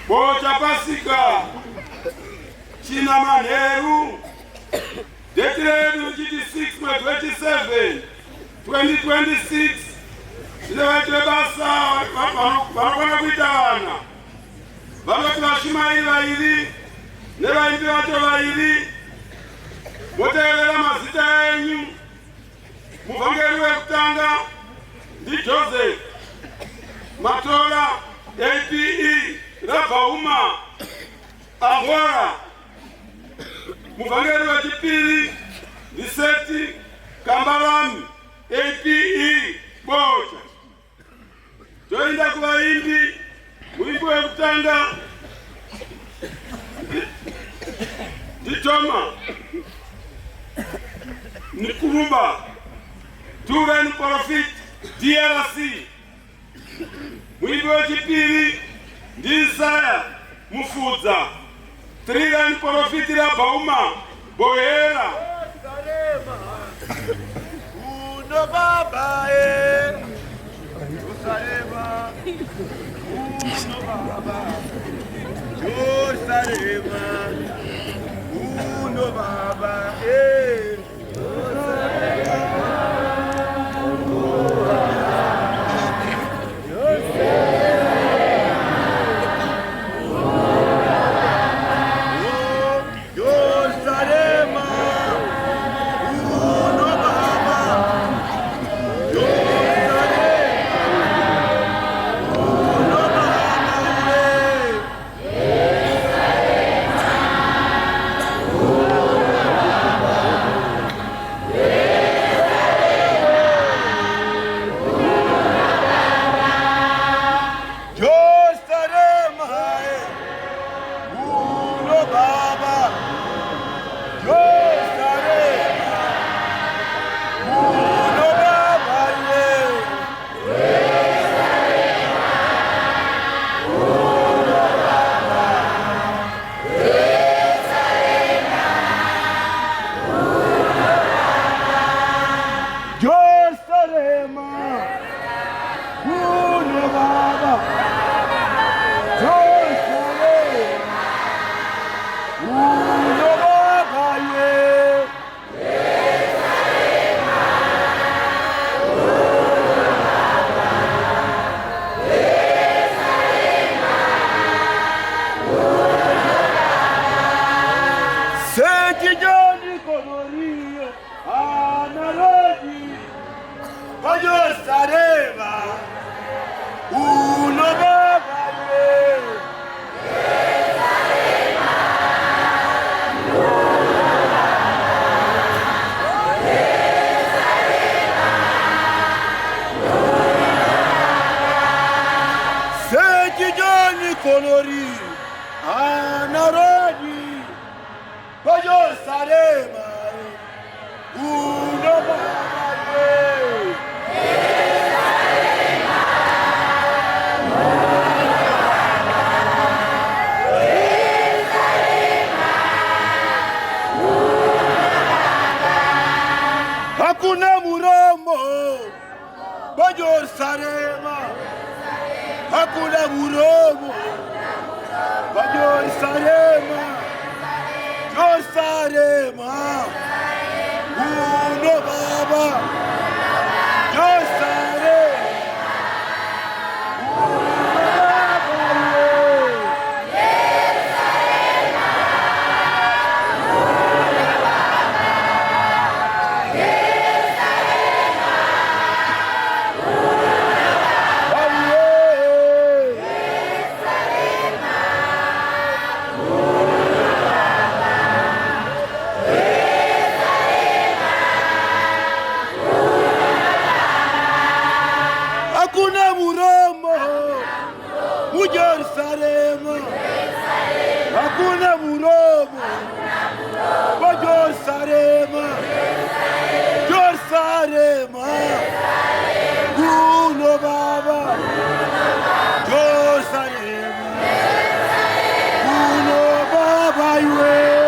Bocha Pasica, China Maneru, declared 26 May 27, 2026. Basa, Bana, Baba Iri, never Iri, whatever Masita, Mufangeru Tanga, Di Joseph, Matola, APE, Rafauma, Agora, Mufangeru Tipiri, Diseti, Kambaram, APE, Bocha. Joinda kwa hindi, mwingu ya kutanga, Ditoma, Nikurumba, Turan Profit, DRC, mwingu ya Kipiri, Disaya, Mufuza, Triran Profit la Bauma, Bohera, Uno baba Sarema, uno baba, yo sarema, uno baba, yo sarema, Colori, Anarodi, Payo Sarema, uno Hakuna Muromo, Payo Sarema, Hakuna Muromo. Sarema, yo Sarema, uno baba, yo Sarema, Hakuna Muromo, Payo Sarema, yo Sarema, uno baba, yo Sarema, uno baba yue.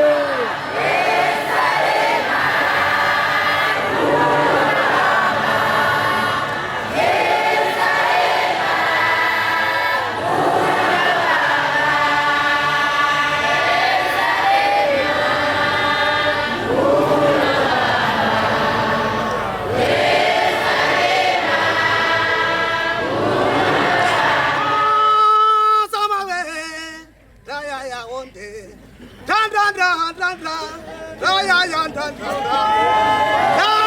Dan dan dan dan dan. Ya ya ya dan dan dan.